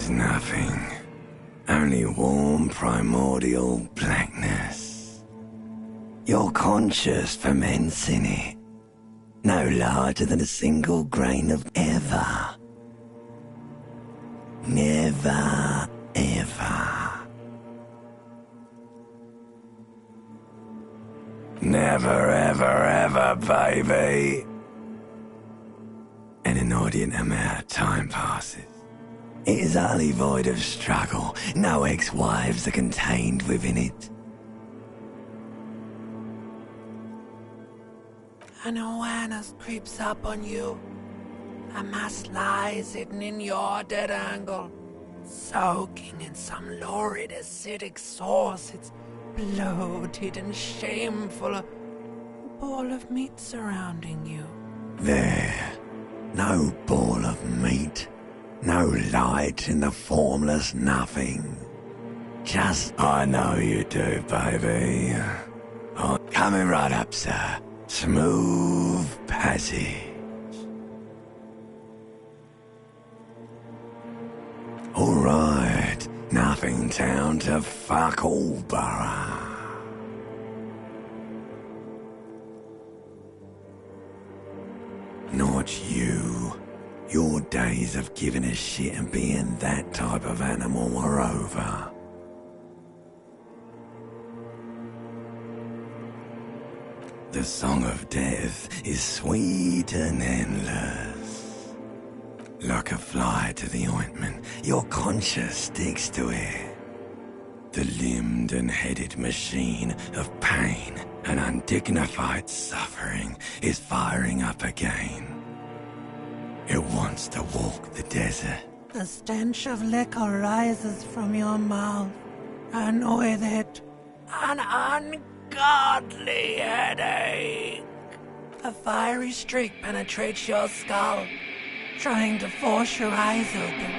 There's nothing. Only warm primordial blackness. You're conscious ferments in it. No larger than a single grain of ever. Never, ever. Never, ever, ever, baby. An inordinate amount of time passes. It is utterly void of struggle. No ex-wives are contained within it. An awareness creeps up on you. A mass lies hidden in your dead angle, soaking in some lurid acidic sauce. It's bloated and shameful. A ball of meat surrounding you. There. No ball of meat. No light in the formless nothing. Just, I know you do, baby. Oh, coming right up, sir. Smooth passage. All right, nothing town to fuck all borough. Not you. Your days of giving a shit and being that type of animal are over. The song of death is sweet and endless. Like a fly to the ointment, your conscience sticks to it. The limbed and headed machine of pain and undignified suffering is firing up again. It wants to walk the desert. The stench of liquor rises from your mouth, and with it, an ungodly headache. A fiery streak penetrates your skull, trying to force your eyes open.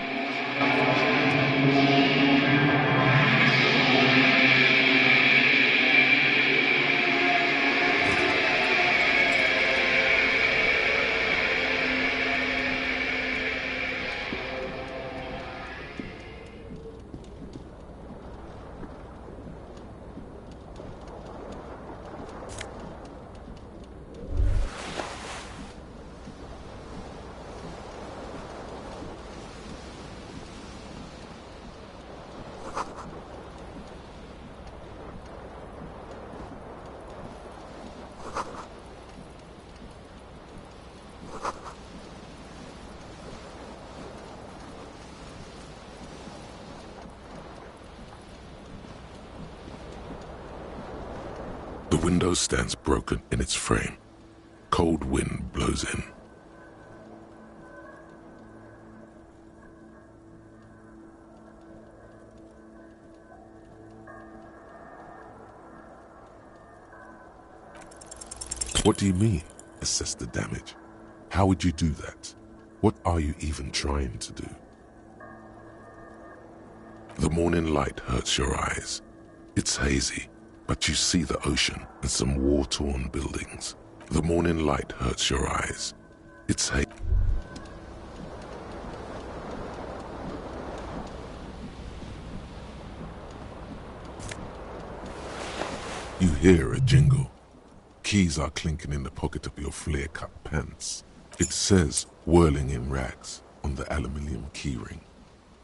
The window stands broken in its frame. Cold wind blows in. What do you mean, assess the damage? How would you do that? What are you even trying to do? The morning light hurts your eyes. It's hazy, but you see the ocean and some war-torn buildings. The morning light hurts your eyes. It's hazy. You hear a jingle. Keys are clinking in the pocket of your flare-cut pants. It says, whirling in rags, on the aluminium keyring.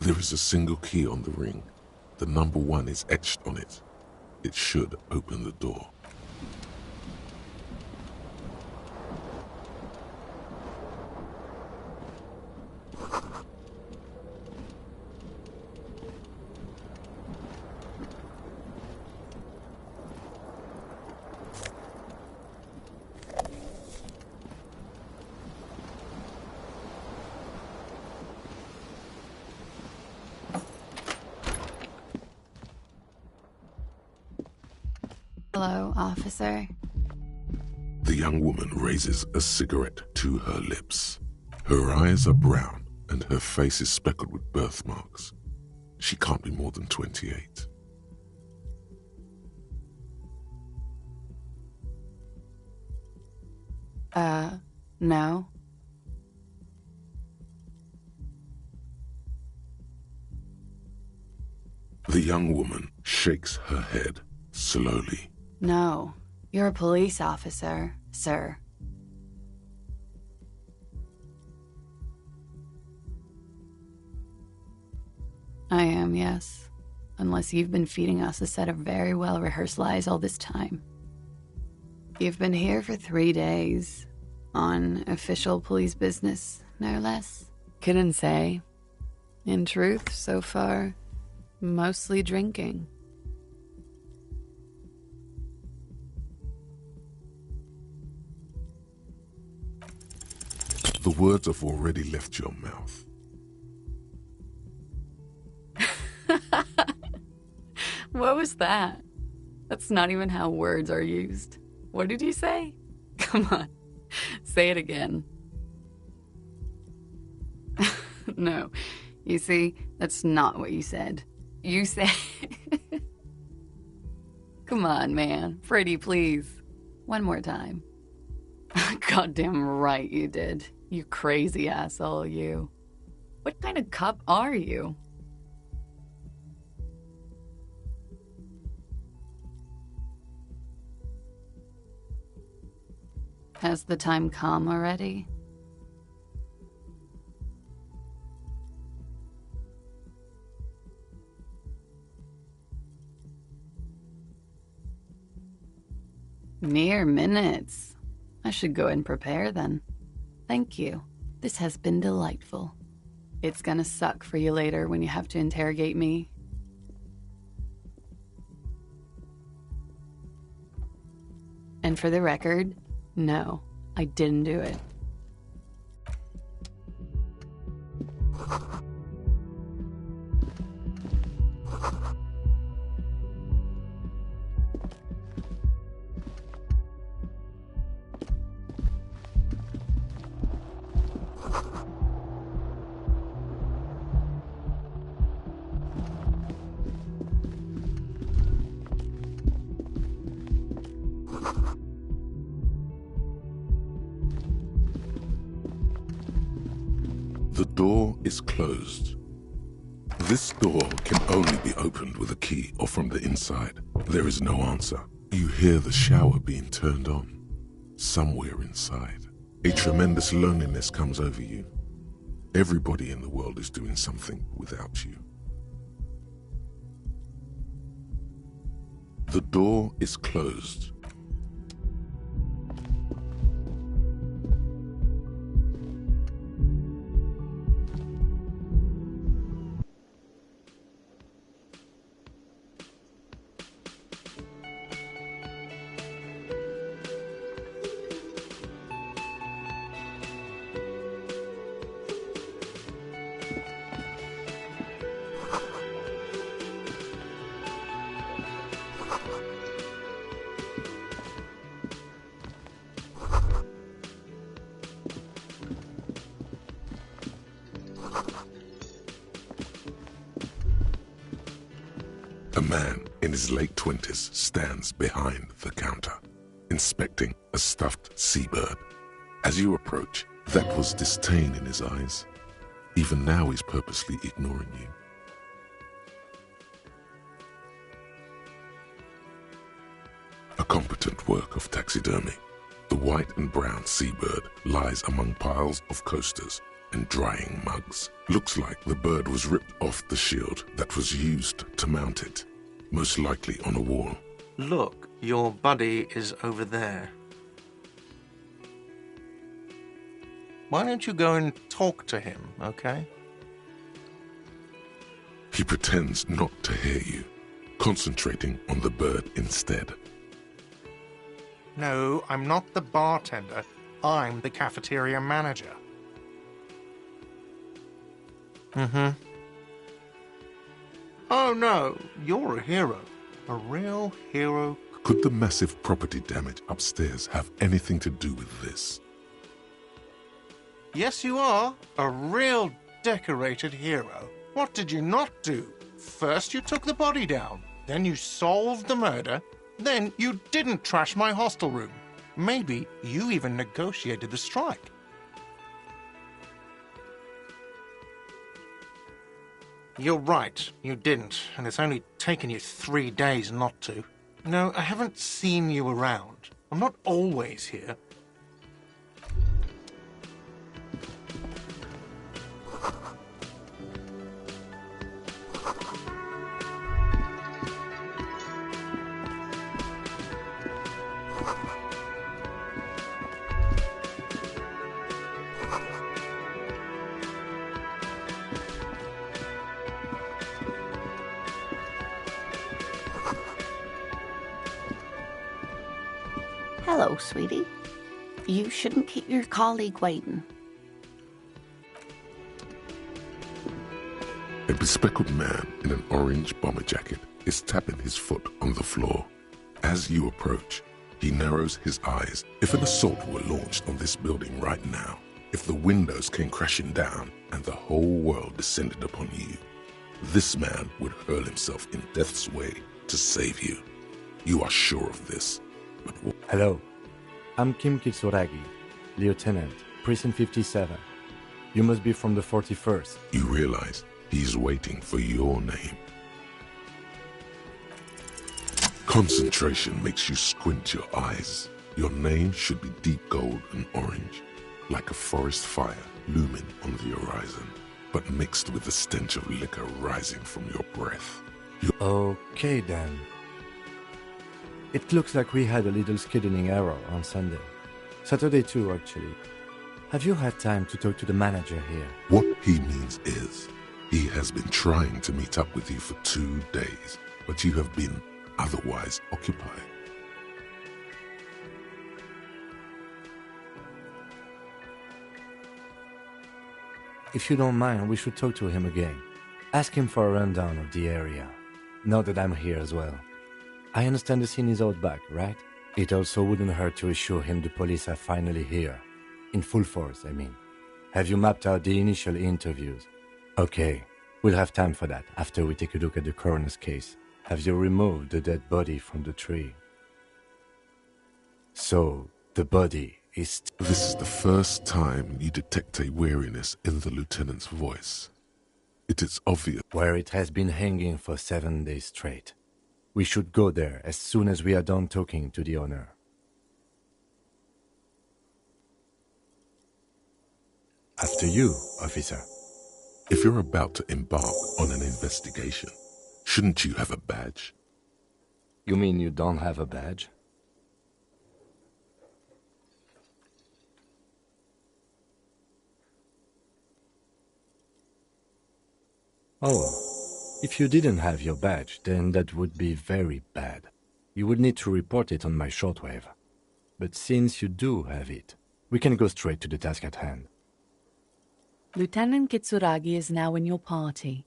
There is a single key on the ring. The number 1 is etched on it. It should open the door. Hello, officer. The young woman raises a cigarette to her lips. Her eyes are brown and her face is speckled with birthmarks. She can't be more than 28. No. young woman shakes her head slowly. No, you're a police officer, sir. I am, yes. Unless you've been feeding us a set of very well-rehearsed lies all this time. You've been here for 3 days. On official police business, no less. Couldn't say. In truth, so far, mostly drinking. The words have already left your mouth. What was that? That's not even how words are used. What did you say? Come on, say it again. No, you see, that's not what you said. You said... Come on, man. Pretty, please. One more time. Goddamn right you did. You crazy asshole, you. What kind of cop are you? Has the time come already? Mere minutes. I should go and prepare then. Thank you. This has been delightful. It's gonna suck for you later when you have to interrogate me. And for the record, no, I didn't do it. The door is closed. This door can only be opened with a key or from the inside. There is no answer. You hear the shower being turned on. Somewhere inside, a tremendous loneliness comes over you. Everybody in the world is doing something without you. The door is closed. A man in his late 20s stands behind the counter, inspecting a stuffed seabird. As you approach, that was disdain in his eyes. Even now he's purposely ignoring you. A competent work of taxidermy. The white and brown seabird lies among piles of coasters and drying mugs. Looks like the bird was ripped off the shield that was used to mount it, most likely on a wall. Look, your buddy is over there. Why don't you go and talk to him, okay? He pretends not to hear you, concentrating on the bird instead. No, I'm not the bartender. I'm the cafeteria manager. Oh no, you're a hero. A real hero. Could the massive property damage upstairs have anything to do with this? Yes, you are. A real decorated hero. What did you not do? First you took the body down, then you solved the murder, then you didn't trash my hostel room. Maybe you even negotiated the strike. You're right, you didn't, and it's only taken you 3 days not to. No, I haven't seen you around. I'm not always here. Hello, sweetie. You shouldn't keep your colleague waiting. A bespectacled man in an orange bomber jacket is tapping his foot on the floor. As you approach, he narrows his eyes. If an assault were launched on this building right now, if the windows came crashing down and the whole world descended upon you, this man would hurl himself in death's way to save you. You are sure of this, but Hello, I'm Kim Kitsuragi, Lieutenant, Precinct 57. You must be from the 41st. you realize he's waiting for your name. Concentration makes you squint your eyes. Your name should be deep gold and orange, like a forest fire looming on the horizon, but mixed with the stench of liquor rising from your breath. Okay then. It looks like we had a little scheduling error on Sunday. Saturday too, actually. Have you had time to talk to the manager here? What he means is, he has been trying to meet up with you for 2 days, but you have been otherwise occupied. If you don't mind, we should talk to him again. Ask him for a rundown of the area. Now that I'm here as well. I understand the scene is out back, right? It also wouldn't hurt to assure him the police are finally here. In full force, I mean. Have you mapped out the initial interviews? Okay, we'll have time for that after we take a look at the coroner's case. Have you removed the dead body from the tree? So, the body is... This is the first time you detect a weariness in the lieutenant's voice. It is obvious. Where it has been hanging for 7 days straight. We should go there as soon as we are done talking to the owner. After you, officer. If you're about to embark on an investigation, shouldn't you have a badge? You mean you don't have a badge? Oh. If you didn't have your badge, then that would be very bad. You would need to report it on my shortwave. But since you do have it, we can go straight to the task at hand. Lieutenant Kitsuragi is now in your party.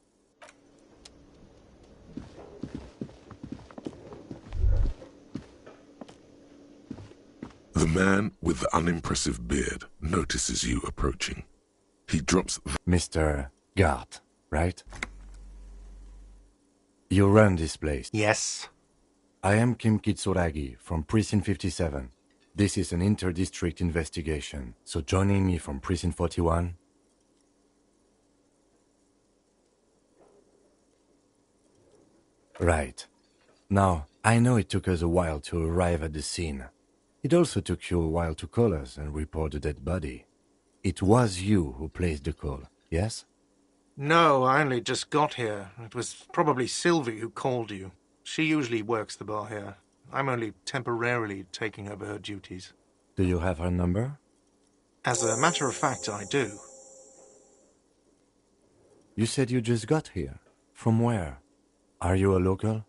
The man with the unimpressive beard notices you approaching. He drops... Mr. Gart, right? You run this place. Yes. I am Kim Kitsuragi from Precinct 57. This is an inter-district investigation, so joining me from Precinct 41... Right. Now, I know it took us a while to arrive at the scene. It also took you a while to call us and report the dead body. It was you who placed the call, yes? No, I only just got here. It was probably Sylvie who called you. She usually works the bar here. I'm only temporarily taking over her duties. Do you have her number? As a matter of fact, I do. You said you just got here. From where? Are you a local?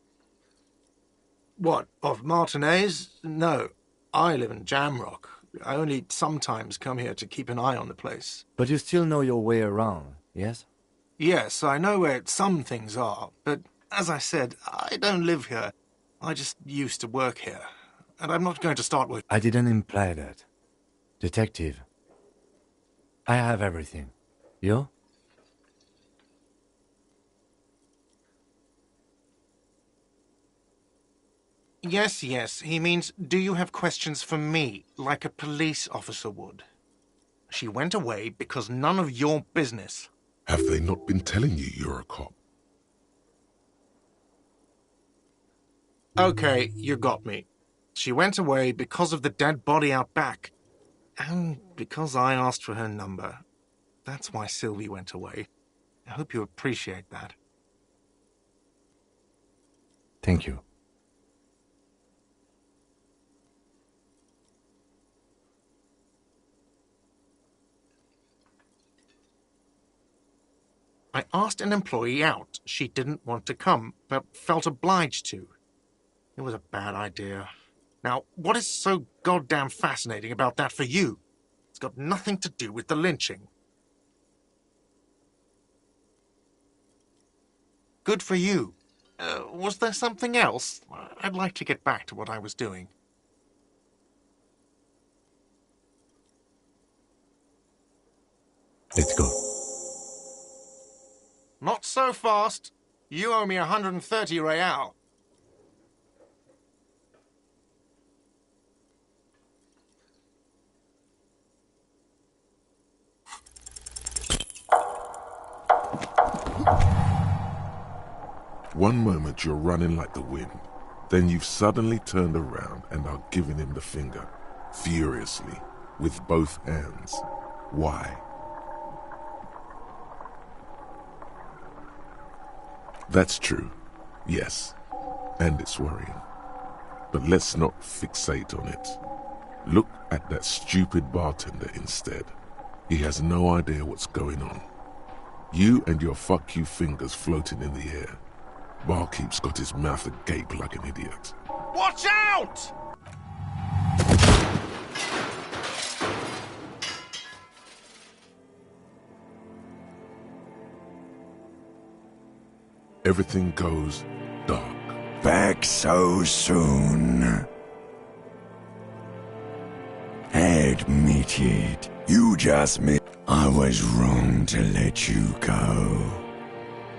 What, of Martinez? No, I live in Jamrock. I only sometimes come here to keep an eye on the place. But you still know your way around, yes? Yes, I know where some things are, but as I said, I don't live here. I just used to work here, and I'm not going to start with... I didn't imply that. Detective, I have everything. You? Yes, he means, do you have questions for me, like a police officer would? She went away because none of your business. Have they not been telling you you're a cop? Okay, you got me. She went away because of the dead body out back. And because I asked for her number. That's why Sylvie went away. I hope you appreciate that. Thank you. I asked an employee out. She didn't want to come, but felt obliged to. It was a bad idea. Now, what is so goddamn fascinating about that for you? It's got nothing to do with the lynching. Good for you. Was there something else? I'd like to get back to what I was doing. Let's go. Not so fast. You owe me 130 real. One moment you're running like the wind, then you've suddenly turned around and are giving him the finger, furiously, with both hands. Why? That's true, yes, and it's worrying. But let's not fixate on it. Look at that stupid bartender instead. He has no idea what's going on. You and your fuck you fingers floating in the air. Barkeep's got his mouth agape like an idiot. Watch out! Everything goes dark. Back so soon. Admit it. You just missed. I was wrong to let you go.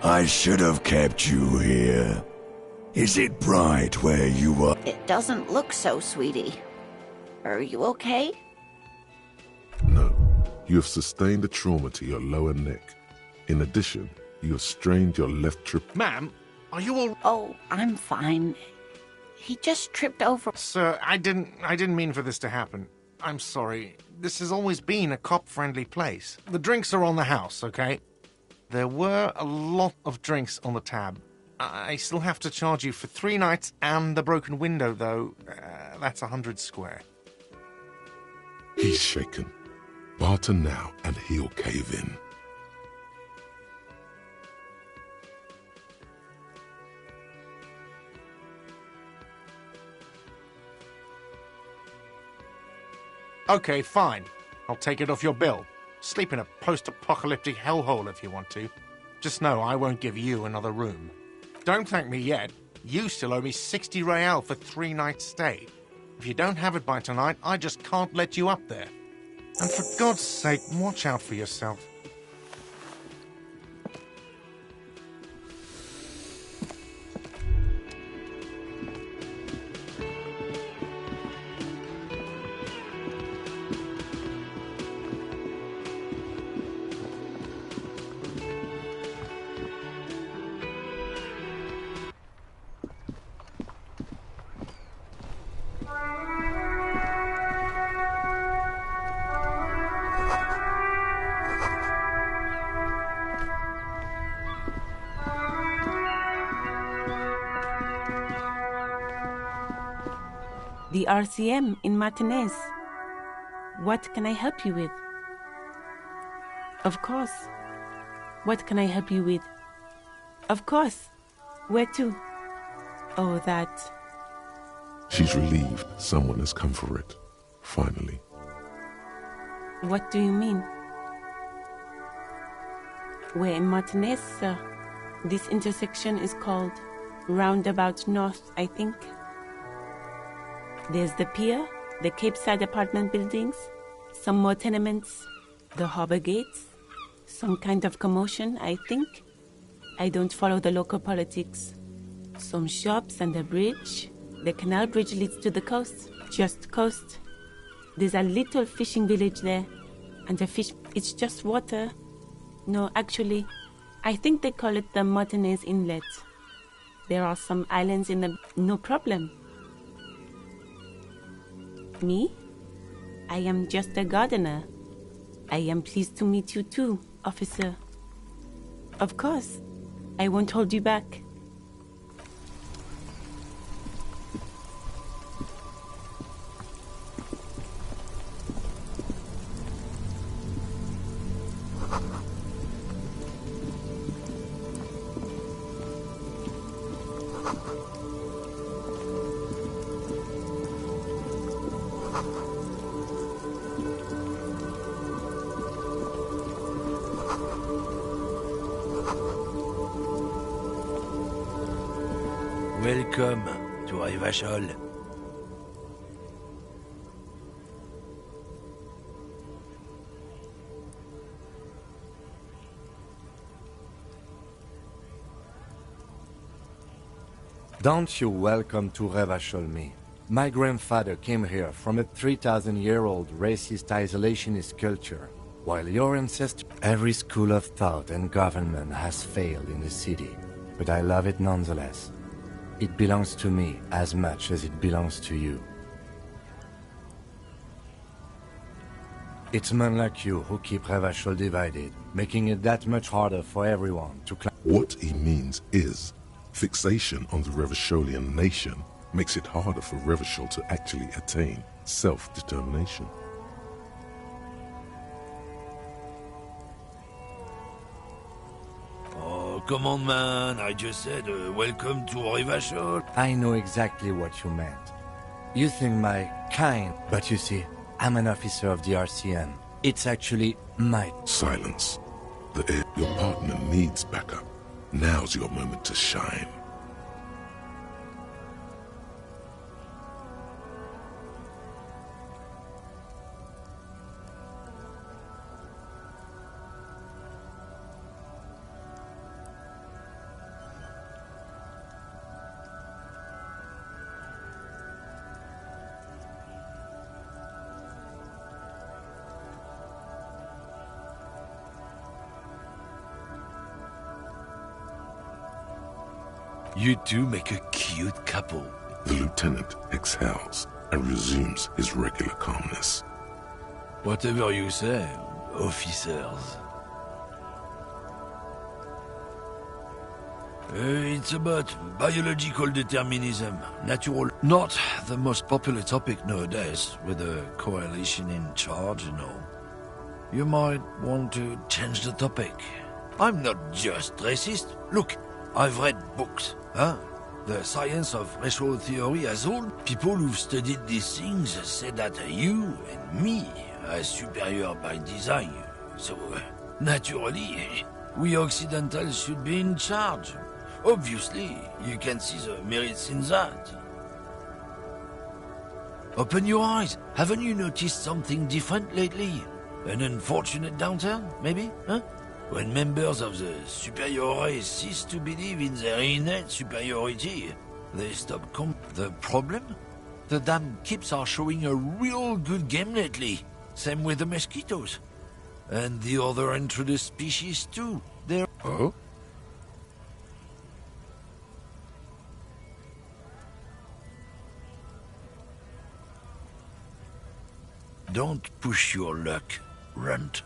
I should have kept you here. Is it bright where you are? It doesn't look so, sweetie. Are you okay? No, you have sustained a trauma to your lower neck. In addition, you have strained your left trip. Ma'am, are you all... Oh, I'm fine. He just tripped over. Sir, I didn't mean for this to happen. I'm sorry. This has always been a cop-friendly place. The drinks are on the house, okay? There were a lot of drinks on the tab. I still have to charge you for 3 nights and the broken window, though. That's 100 square. He's shaken. Barter now and he'll cave in. Okay, fine. I'll take it off your bill. Sleep in a post-apocalyptic hellhole if you want to. Just know I won't give you another room. Don't thank me yet. You still owe me 60 real for 3 nights stay. If you don't have it by tonight, I just can't let you up there. And for God's sake, watch out for yourself. The RCM in Martinez. What can I help you with? Of course. What can I help you with? Of course. Where to? Oh, that. She's relieved someone has come for it. Finally. What do you mean? We're in Martinez, sir. This intersection is called Roundabout North, I think. There's the pier, the Cape Side apartment buildings, some more tenements, the harbor gates, some kind of commotion, I think. I don't follow the local politics. Some shops and a bridge. The canal bridge leads to the coast, just coast. There's a little fishing village there, and the fish, it's just water. No, actually, I think they call it the Martinez Inlet. There are some islands in the... No problem. Me? I am just a gardener. I am pleased to meet you too, officer. Of course. I won't hold you back. Welcome to Rivachol. Don't you welcome to Revachol me. My grandfather came here from a 3,000-year-old racist isolationist culture, while your ancestors... Every school of thought and government has failed in the city, but I love it nonetheless. It belongs to me as much as it belongs to you. It's men like you who keep Revachol divided, making it that much harder for everyone to climb. What he means is, fixation on the Revacholian nation makes it harder for Revachol to actually attain self-determination. Come on, man. I just said, welcome to Rivachol. I know exactly what you meant. You think my kind, but you see, I'm an officer of the RCM. It's actually my... Silence. Your partner needs backup. Now's your moment to shine. You two make a cute couple. The lieutenant exhales and resumes his regular calmness. Whatever you say, officers. It's about biological determinism, natural. Not the most popular topic nowadays, with the coalition in charge, you know. You might want to change the topic. I'm not just racist. Look, I've read books, huh? The science of racial theory has all. People who've studied these things say that you and me are superior by design. So, naturally, we Occidentals should be in charge. Obviously, you can see the merits in that. Open your eyes. Haven't you noticed something different lately? An unfortunate downturn, maybe, huh? When members of the superior race cease to believe in their innate superiority, they stop The problem? The damn kips are showing a real good game lately. Same with the mosquitoes. And the other introduced species too. They're... Oh? Don't push your luck, Runt.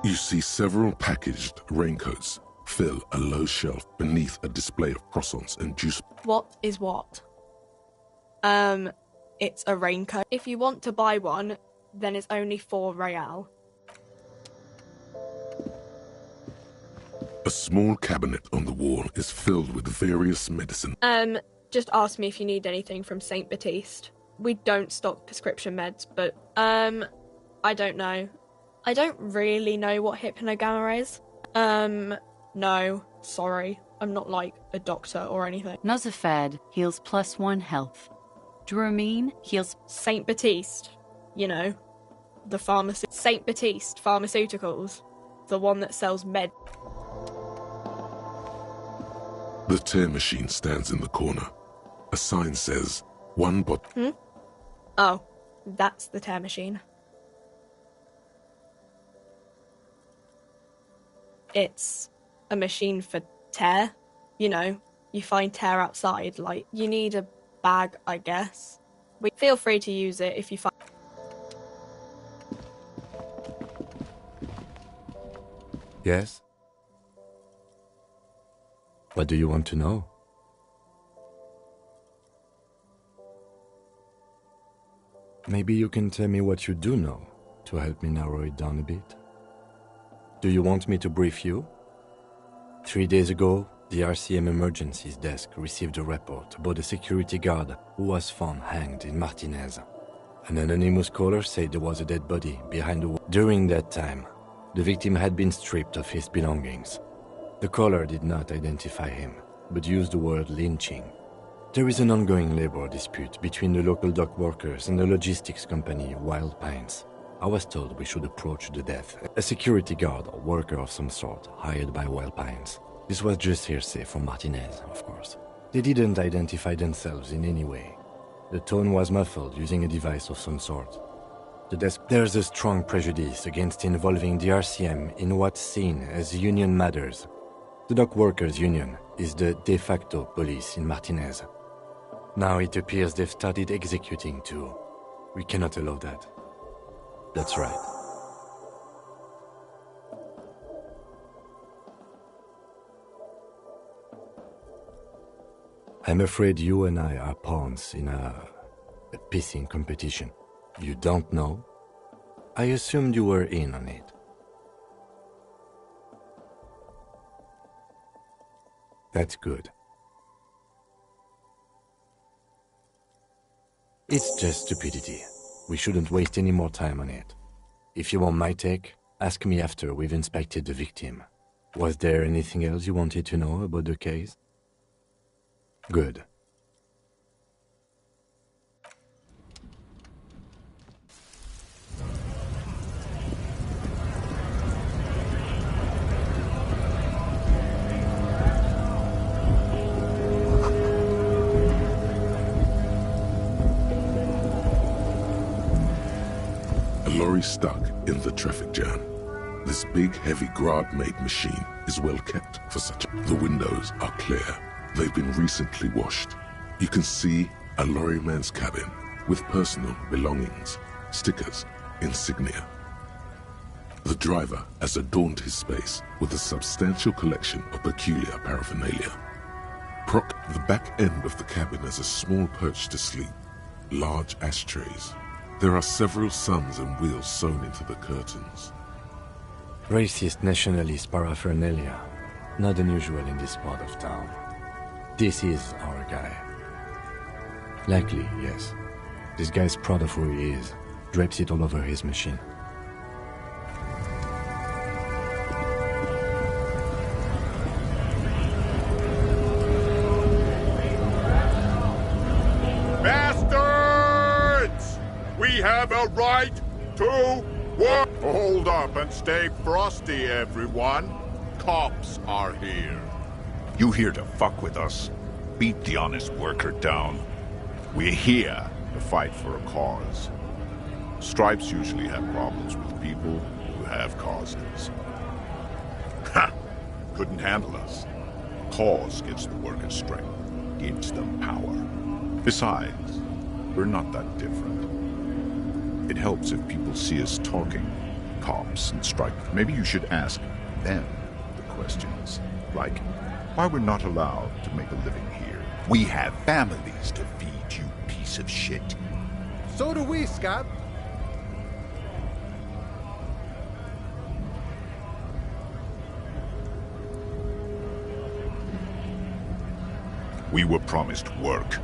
You see several packaged raincoats fill a low shelf beneath a display of croissants and juice. What is what? It's a raincoat. If you want to buy one, then it's only 4 real. A small cabinet on the wall is filled with various medicine. Just ask me if you need anything from Saint Baptiste. We don't stock prescription meds, but, I don't know. I don't really know what hypnogamma is. No, sorry. I'm not like a doctor or anything. Nosafed heals +1 health. Dramine heals... Saint Baptiste, you know, the pharmacy. Saint Baptiste Pharmaceuticals. The one that sells med. The tear machine stands in the corner. A sign says, one bot... Oh, that's the tear machine. It's a machine for tear. You know, you find tear outside, like, you need a bag, I guess. Feel free to use it if you find... Yes? What do you want to know? Maybe you can tell me what you do know to help me narrow it down a bit. Do you want me to brief you? 3 days ago, the RCM Emergencies Desk received a report about a security guard who was found hanged in Martinez. An anonymous caller said there was a dead body behind the wall. During that time, the victim had been stripped of his belongings. The caller did not identify him, but used the word lynching. There is an ongoing labor dispute between the local dock workers and the logistics company Wild Pines. I was told we should approach the death. A security guard or worker of some sort hired by Wild Pines. This was just hearsay from Martinez, of course. They didn't identify themselves in any way. The tone was muffled using a device of some sort. There's a strong prejudice against involving the RCM in what's seen as union matters. The dock workers' union is the de facto police in Martinez. Now it appears they've started executing too. We cannot allow that. That's right. I'm afraid you and I are pawns in a pissing competition. You don't know? I assumed you were in on it. That's good. It's just stupidity. We shouldn't waste any more time on it. If you want my take, ask me after we've inspected the victim. Was there anything else you wanted to know about the case? Good. A lorry stuck in the traffic jam. This big, heavy Grad-made machine is well kept for such. The windows are clear. They've been recently washed. You can see a lorryman's cabin with personal belongings, stickers, insignia. The driver has adorned his space with a substantial collection of peculiar paraphernalia. The back end of the cabin has a small perch to sleep, large ashtrays. There are several suns and wheels sewn into the curtains. Racist nationalist paraphernalia. Not unusual in this part of town. This is our guy. Likely, yes. This guy's proud of who he is. Drapes it all over his machine. Bastards! We have a right to work! Hold up and stay frosty, everyone. Cops are here. You here to fuck with us? Beat the honest worker down. We're here to fight for a cause. Stripes usually have problems with people who have causes. Ha! Couldn't handle us. Cause gives the workers strength, gives them power. Besides, we're not that different. It helps if people see us talking, cops and stripes. Maybe you should ask them the questions, like why we're not allowed to make a living here. We have families to feed, you piece of shit. So do we, Scott. We were promised work.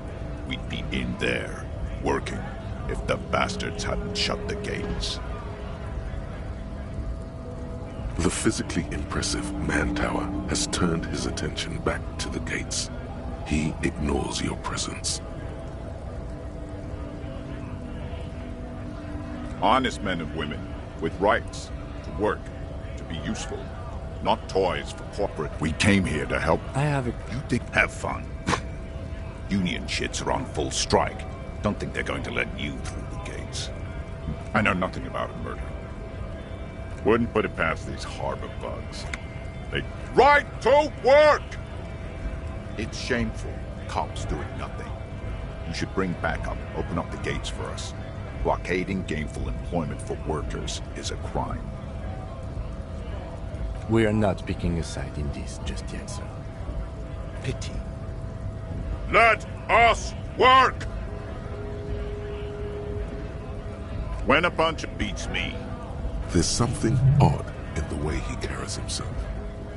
We'd be in there, working, if the bastards hadn't shut the gates. The physically impressive man tower has turned his attention back to the gates. He ignores your presence. Honest men and women with rights to work, to be useful, not toys for corporate. We came here to help. I have a... You think... Have fun. Union shits are on full strike. Don't think they're going to let you through the gates. I know nothing about a murder. Wouldn't put it past these harbor bugs. They... Right to work! It's shameful. Cops doing nothing. You should bring backup. Open up the gates for us. Blockading gainful employment for workers is a crime. We are not picking a side in this just yet, sir. Pity. Let us work! When a bunch beats me. There's something odd in the way he carries himself.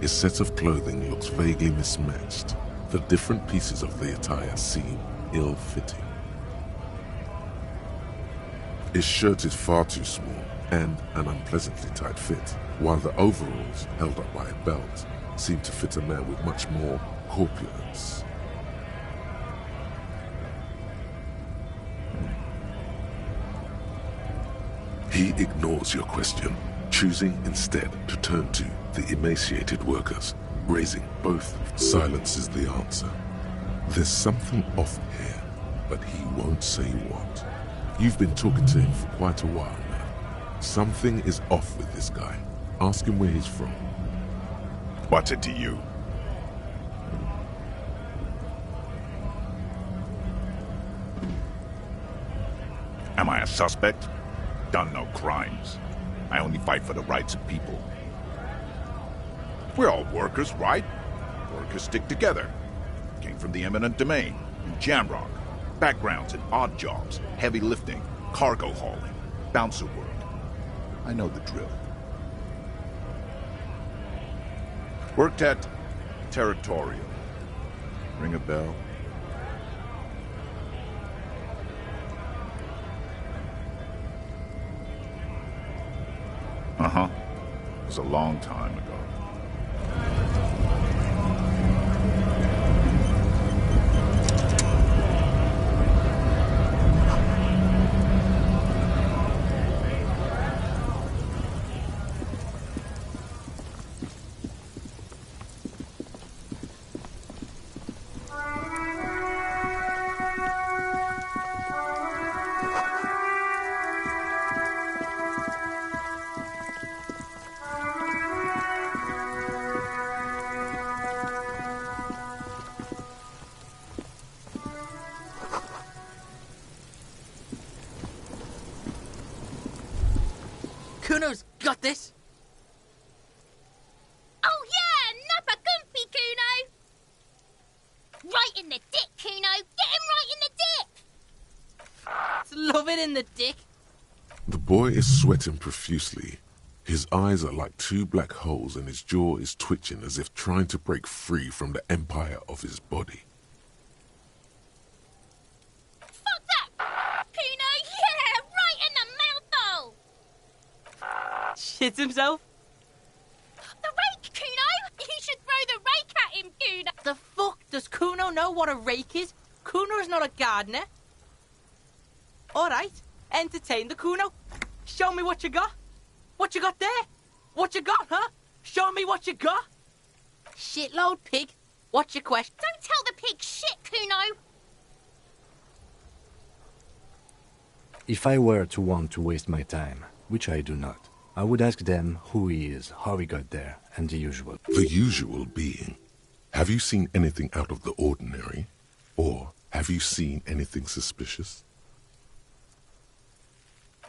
His set of clothing looks vaguely mismatched. The different pieces of the attire seem ill-fitting. His shirt is far too small and an unpleasantly tight fit, while the overalls, held up by a belt, seem to fit a man with much more corpulence. He ignores your question, choosing instead to turn to the emaciated workers, raising both. Silence is the answer. There's something off here, but he won't say what. You've been talking to him for quite a while now. Something is off with this guy. Ask him where he's from. What's it to you? Am I a suspect? Done no crimes. I only fight for the rights of people. We're all workers, right? Workers stick together. Came from the eminent domain, in Jamrock. Backgrounds in odd jobs, heavy lifting, cargo hauling, bouncer work. I know the drill. Worked at Territorial. Ring a bell? Uh-huh. It was a long time ago. Kuno's got this. Oh yeah, nappa gumpy, Kuno. Right in the dick, Kuno. Get him right in the dick. Love it in the dick. The boy is sweating profusely. His eyes are like two black holes and his jaw is twitching as if trying to break free from the empire of his body. Fuck that, Kuno. Yeah, right in the mouthhole. Shits himself. The rake, Kuno. You should throw the rake at him, Kuno. The fuck? Does Kuno know what a rake is? Kuno's not a gardener. Alright, entertain the Kuno. Show me what you got. What you got there? What you got, huh? Show me what you got. Shitload pig. What's your question? Don't tell the pig shit, Kuno. If I were to want to waste my time, which I do not, I would ask them who he is, how he got there, and the usual. The usual being, have you seen anything out of the ordinary? Or have you seen anything suspicious?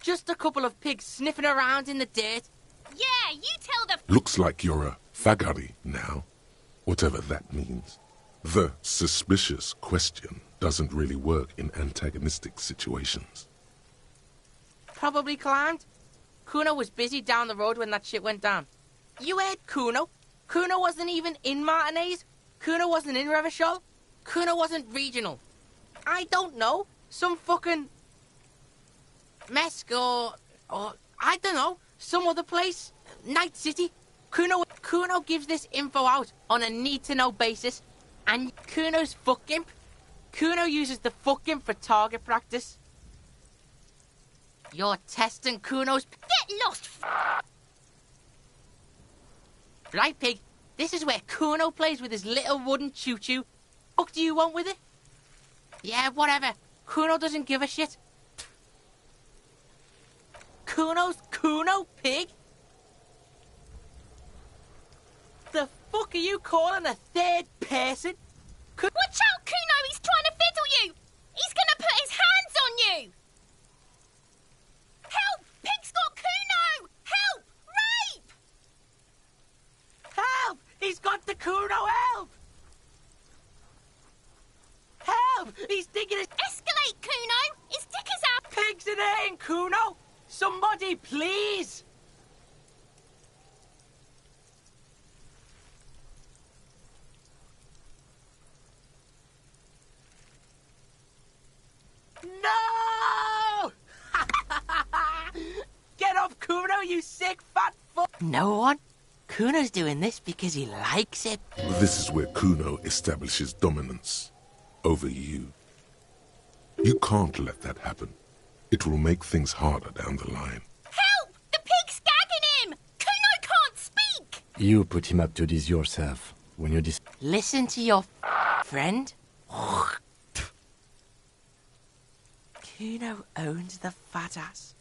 Just a couple of pigs sniffing around in the dirt. Yeah, you tell the... Looks like you're a fagari now, whatever that means. The suspicious question doesn't really work in antagonistic situations. Probably climbed. Kuno was busy down the road when that shit went down. You heard Kuno? Kuno wasn't even in Martinez. Kuno wasn't in Revachol. Kuno wasn't regional. I don't know. Some fucking... Mesk or I don't know, some other place. Night City. Kuno gives this info out on a need-to-know basis. And Kuno's fuck imp. Kuno uses the fuck imp for target practice. You're testing Kuno's... Get lost, Right, Pig, this is where Kuno plays with his little wooden choo-choo. What do you want with it? Yeah, whatever. Kuno doesn't give a shit. Kuno's Kuno, Pig? The fuck are you calling a third person? Watch out, Kuno! He's trying to fiddle you! He's gonna put his hands on you! Help! Pig's got Kuno! Help! Rape! Help! He's got the Kuno, help! Help! He's digging his... Escalate, Kuno! His dick is out! Pig's in here, Kuno! Somebody, please! No! Get up, Kuno, you sick fat fuck! No one? Kuno's doing this because he likes it. This is where Kuno establishes dominance over you. You can't let that happen. It will make things harder down the line. Help! The pig's gagging him! Kuno can't speak! You put him up to this yourself. When you Listen to your friend. Kuno owns the fat ass.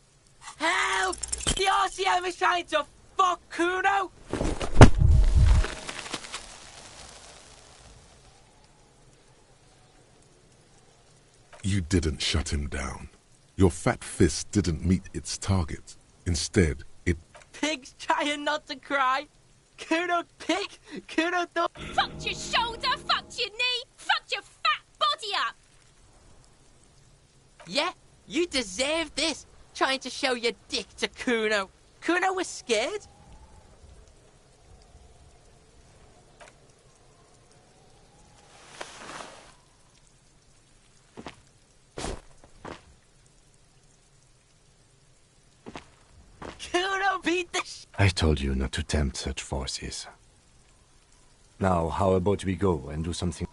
Help! The RCM is trying to fuck Kuno! You didn't shut him down. Your fat fist didn't meet its target. Instead, it... Pig's trying not to cry. Kuno, Pig! Kuno, don't... Fucked your shoulder, fucked your knee, fucked your fat body up! Yeah, you deserve this. Trying to show your dick to Kuno. Kuno was scared. Kuno beat the I told you not to tempt such forces. Now, how about we go and do something?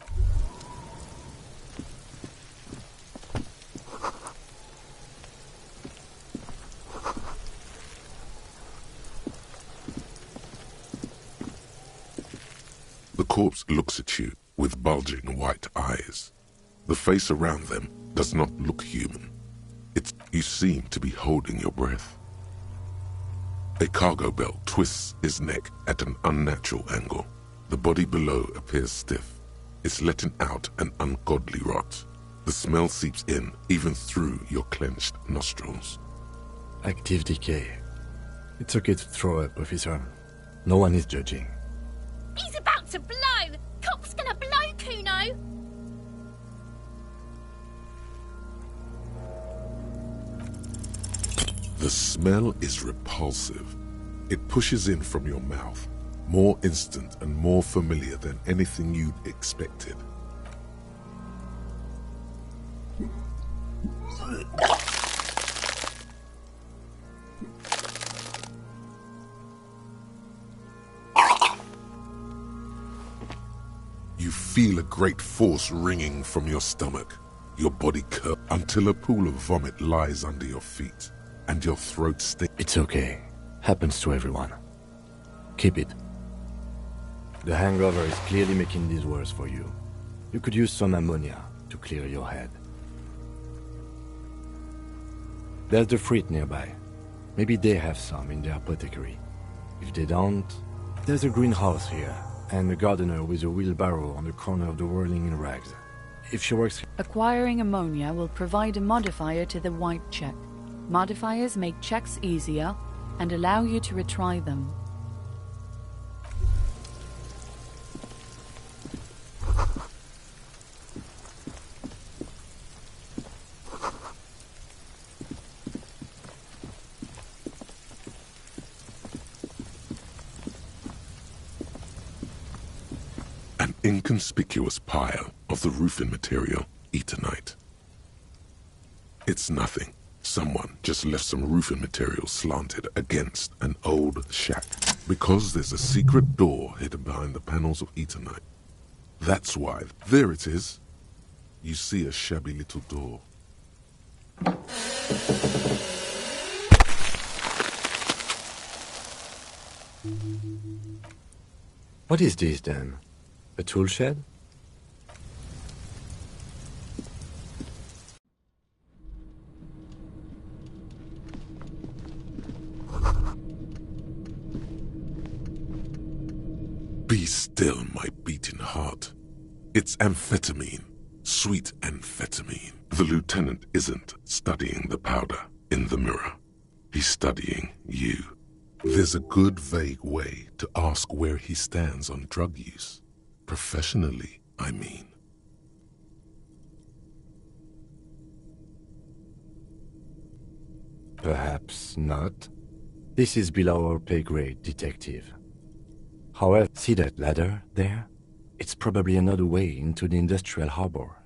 The corpse looks at you with bulging white eyes. The face around them does not look human. You seem to be holding your breath. A cargo belt twists his neck at an unnatural angle. The body below appears stiff. It's letting out an ungodly rot. The smell seeps in, even through your clenched nostrils. Active decay. It's okay to throw up, officer. No one is judging. He's about to blow! Cop's gonna blow, Kuno! The smell is repulsive. It pushes in from your mouth, more instant and more familiar than anything you'd expected. You feel a great force ringing from your stomach. Your body curls until a pool of vomit lies under your feet, and your throat stinks. It's okay. Happens to everyone. Keep it. The hangover is clearly making this worse for you. You could use some ammonia to clear your head. There's the fruit nearby. Maybe they have some in their apothecary. If they don't, there's a greenhouse here, and a gardener with a wheelbarrow on the corner of the whirling in rags. If she works... Acquiring ammonia will provide a modifier to the wipe check. Modifiers make checks easier and allow you to retry them. An inconspicuous pile of the roofing material, Eternite. It's nothing. Someone just left some roofing material slanted against an old shack. Because there's a secret door hidden behind the panels of Eternite. That's why. There it is. You see a shabby little door. What is this then? A tool shed? Be still, my beating heart. It's amphetamine. Sweet amphetamine. The lieutenant isn't studying the powder in the mirror. He's studying you. There's a good, vague way to ask where he stands on drug use. Professionally, I mean. Perhaps not. This is below our pay grade, detective. However, see that ladder there? It's probably another way into the industrial harbor.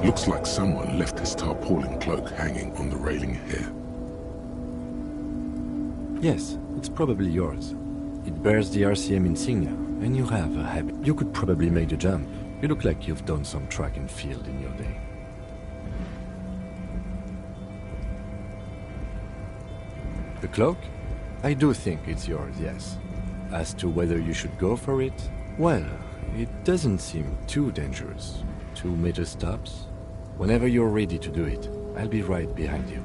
Looks like someone left his tarpaulin cloak hanging on the railing here. Yes, it's probably yours. It bears the RCM insignia, and you have a habit. You could probably make the jump. You look like you've done some track and field in your day. The cloak? I do think it's yours, yes. As to whether you should go for it, well, it doesn't seem too dangerous. 2 major stops. Whenever you're ready to do it, I'll be right behind you.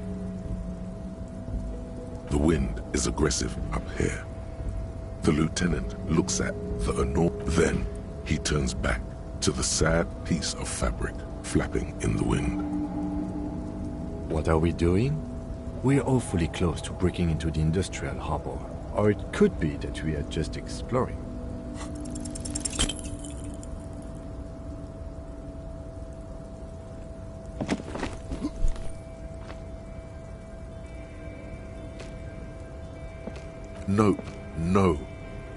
The wind is aggressive up here. The lieutenant looks at the enormous. Then he turns back to the sad piece of fabric flapping in the wind. What are we doing? We're awfully close to breaking into the industrial harbor. Or it could be that we are just exploring. Nope, no.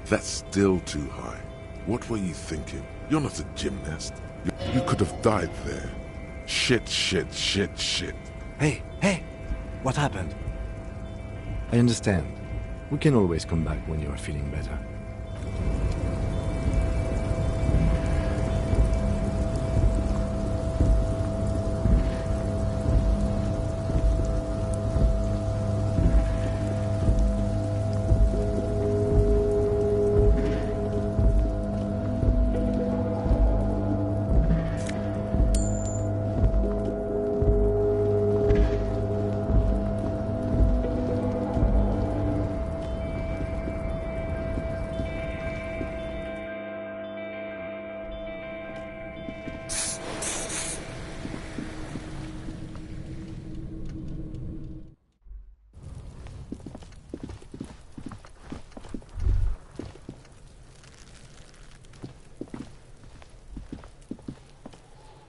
That's still too high. What were you thinking? You're not a gymnast. You could have died there. Shit. Hey! What happened? I understand. We can always come back when you are feeling better.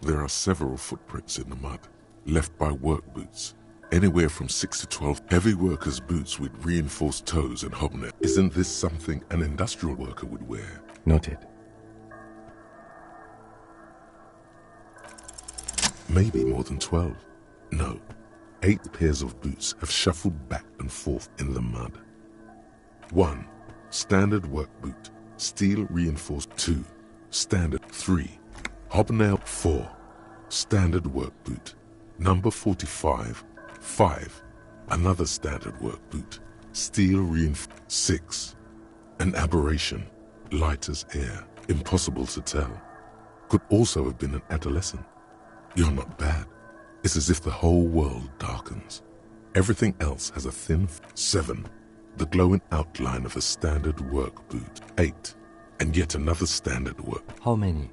There are several footprints in the mud, left by work boots. Anywhere from 6 to 12 heavy workers' boots with reinforced toes and hobnails. Isn't this something an industrial worker would wear? Noted. maybe more than 12. No, 8 pairs of boots have shuffled back and forth in the mud. 1. Standard work boot, steel reinforced. 2. Standard. 3. Hobnail. 4. Standard work boot, number 45. 5. Another standard work boot, steel reinforced. 6. An aberration, light as air, impossible to tell. Could also have been an adolescent. You're not bad. It's as if the whole world darkens. Everything else has a thin 7. The glowing outline of a standard work boot. 8. And yet another standard work. How many?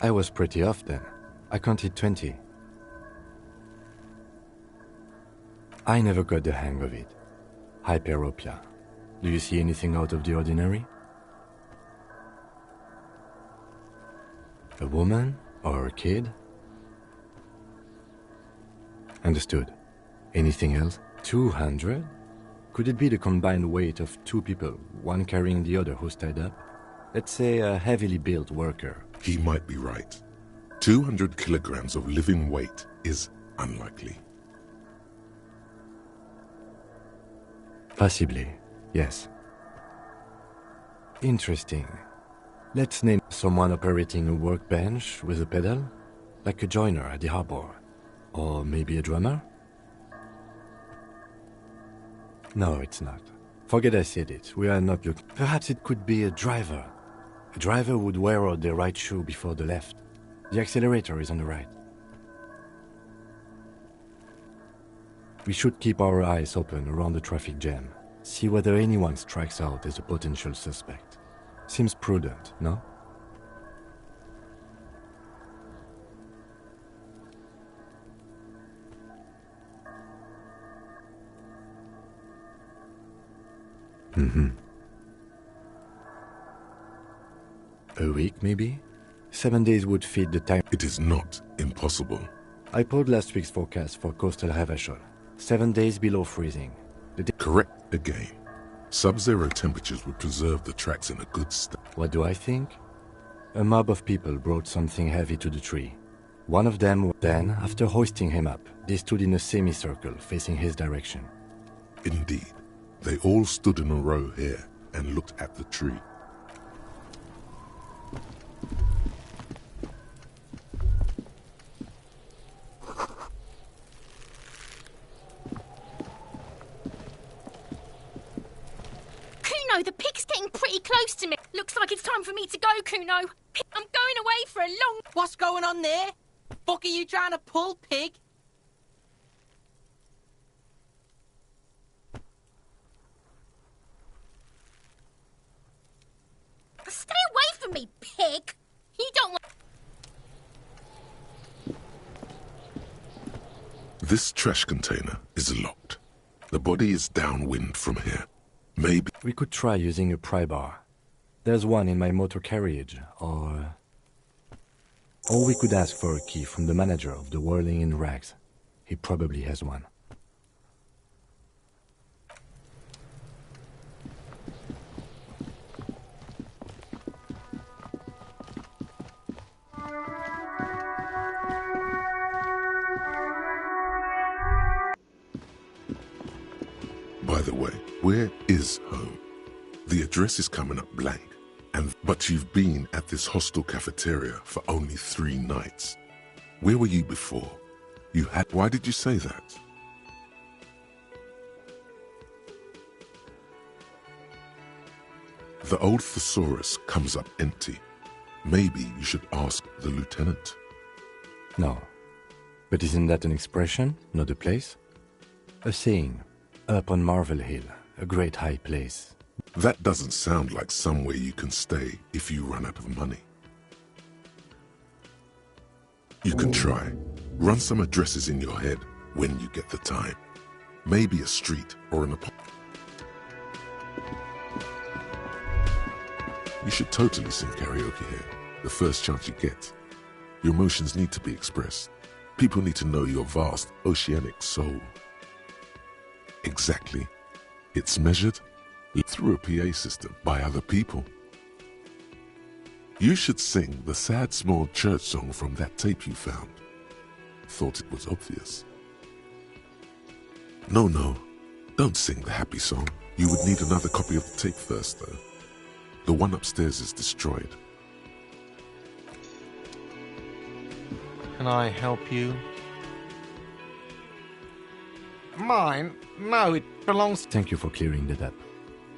I was pretty off then. I counted 20. I never got the hang of it. Hyperopia. Do you see anything out of the ordinary? A woman or a kid? Understood. Anything else? 200? Could it be the combined weight of 2 people, one carrying the other who's tied up? Let's say a heavily built worker. He might be right. 200 kilograms of living weight is unlikely. Possibly, yes. Interesting. Let's name someone operating a workbench with a pedal, like a joiner at the harbor. Or maybe a drummer? No, it's not. Forget I said it. We are not looking. Perhaps it could be a driver. A driver would wear out the right shoe before the left. The accelerator is on the right. We should keep our eyes open around the traffic jam. See whether anyone strikes out as a potential suspect. Seems prudent, no? A week, maybe? 7 days would fit the time. It is not impossible. I pulled last week's forecast for coastal Havashol. 7 days below freezing. Correct again. Sub-zero temperatures would preserve the tracks in a good state. What do I think? A mob of people brought something heavy to the tree. One of them, then, after hoisting him up, they stood in a semicircle facing his direction. Indeed. They all stood in a row here and looked at the tree. Kuno, the pig's getting pretty close to me. Looks like it's time for me to go, Kuno. I'm going away for a long... What's going on there? Fuck are you trying to pull, pig? Stay away from me, pig! You don't want... This trash container is locked. The body is downwind from here. Maybe... We could try using a pry bar. There's one in my motor carriage, or we could ask for a key from the manager of the Whirling in Rags. He probably has one. By the way, where is home? The address is coming up blank, but you've been at this hostel cafeteria for only 3 nights. Where were you before? Why did you say that? The old thesaurus comes up empty. Maybe you should ask the lieutenant. No. But isn't that an expression, not a place? A saying. Up on Marvel Hill, a great high place. That doesn't sound like somewhere you can stay if you run out of money. You can try. Run some addresses in your head when you get the time. Maybe a street or an apartment. You should totally sing karaoke here, the first chance you get. Your emotions need to be expressed. People need to know your vast, oceanic soul. Exactly. It's measured through a PA system by other people. You should sing the sad small church song from that tape you found. Thought it was obvious. No, don't sing the happy song. You would need another copy of the tape first, though. The one upstairs is destroyed. Can I help you? Mine? No, it belongs... Thank you for clearing that up.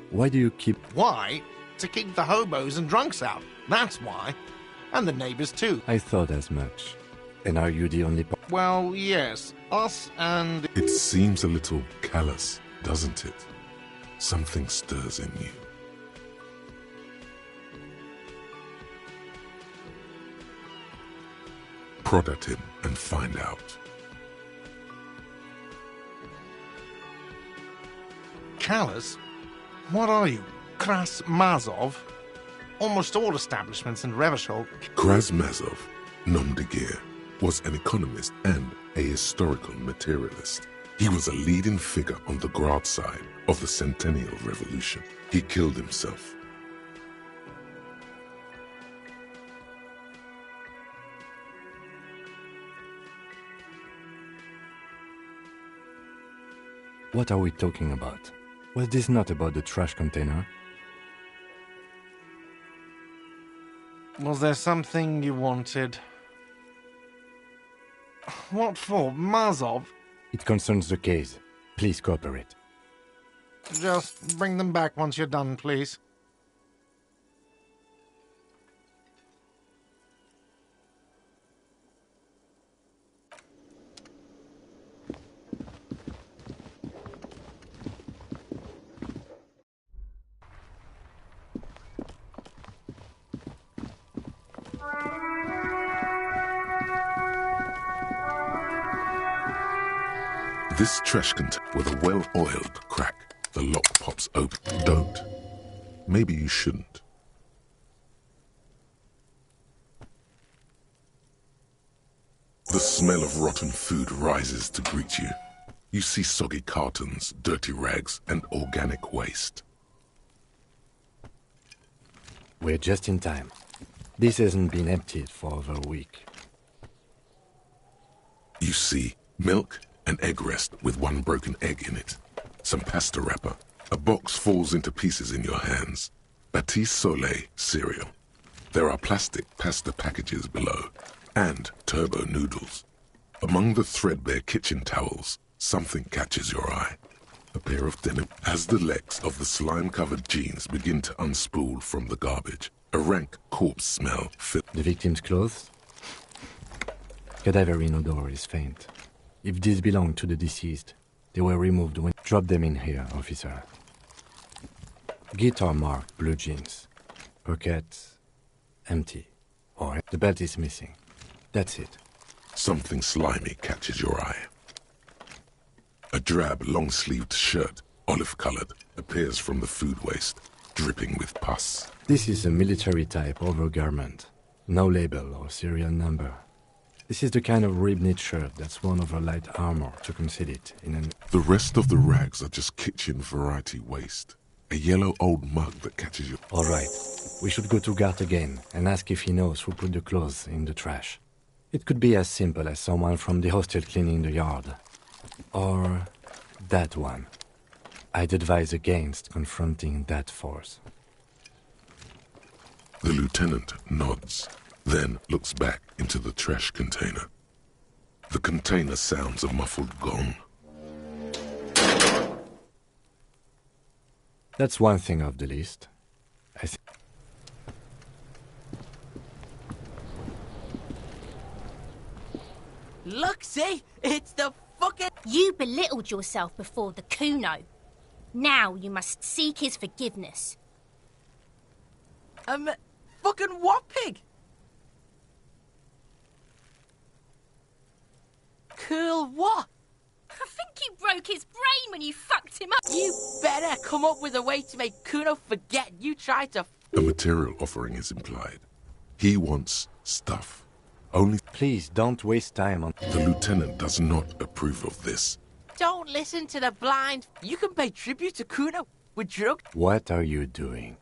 Why do you keep... Why? To keep the hobos and drunks out. That's why. And the neighbors too. I thought as much. And are you the only... Well, yes. Us and... It seems a little callous, doesn't it? Something stirs in you. Prod at him and find out. Callous? What are you? Krasmazov? Almost all establishments in Revachol... Krasmazov, nom de guerre, was an economist and a historical materialist. He was a leading figure on the Grad side of the Centennial Revolution. He killed himself. What are we talking about? Was this not about the trash container? Was there something you wanted? What for? Mazov? It concerns the case. Please cooperate. Just bring them back once you're done, please. This trash container with a well-oiled crack. The lock pops open. Don't. Maybe you shouldn't. The smell of rotten food rises to greet you. You see soggy cartons, dirty rags, and organic waste. We're just in time. This hasn't been emptied for over a week. You see milk, an egg rest with one broken egg in it, some pasta wrapper. A box falls into pieces in your hands. Batiste Soleil cereal. There are plastic pasta packages below, and turbo noodles. Among the threadbare kitchen towels, something catches your eye. A pair of denim. As the legs of the slime-covered jeans begin to unspool from the garbage, a rank corpse smell fills. The victim's clothes? Cadaverine odor is faint. If these belong to the deceased, they were removed when... Drop them in here, officer. Guitar-marked blue jeans. Pockets empty. Or the belt is missing. That's it. Something slimy catches your eye. A drab, long-sleeved shirt, olive-colored, appears from the food waste, dripping with pus. This is a military-type overgarment. No label or serial number. This is the kind of rib-knit shirt that's worn over light armor to conceal it in an... The rest of the rags are just kitchen variety waste. A yellow old mug that catches you. All right. We should go to Gart again and ask if he knows who put the clothes in the trash. It could be as simple as someone from the hostel cleaning the yard. Or that one. I'd advise against confronting that force. The lieutenant nods, then looks back into the trash container. The container sounds a muffled gong. That's one thing off the list. Look, see? It's the fucking... You belittled yourself before the Kuno. Now you must seek his forgiveness. Fucking what pig? Cool what? I think you broke his brain when you fucked him up. You better come up with a way to make Kuno forget you tried to... A material offering is implied. He wants stuff. Only... Please, don't waste time on... The lieutenant does not approve of this. Don't listen to the blind. You can pay tribute to Kuno with drugs. What are you doing?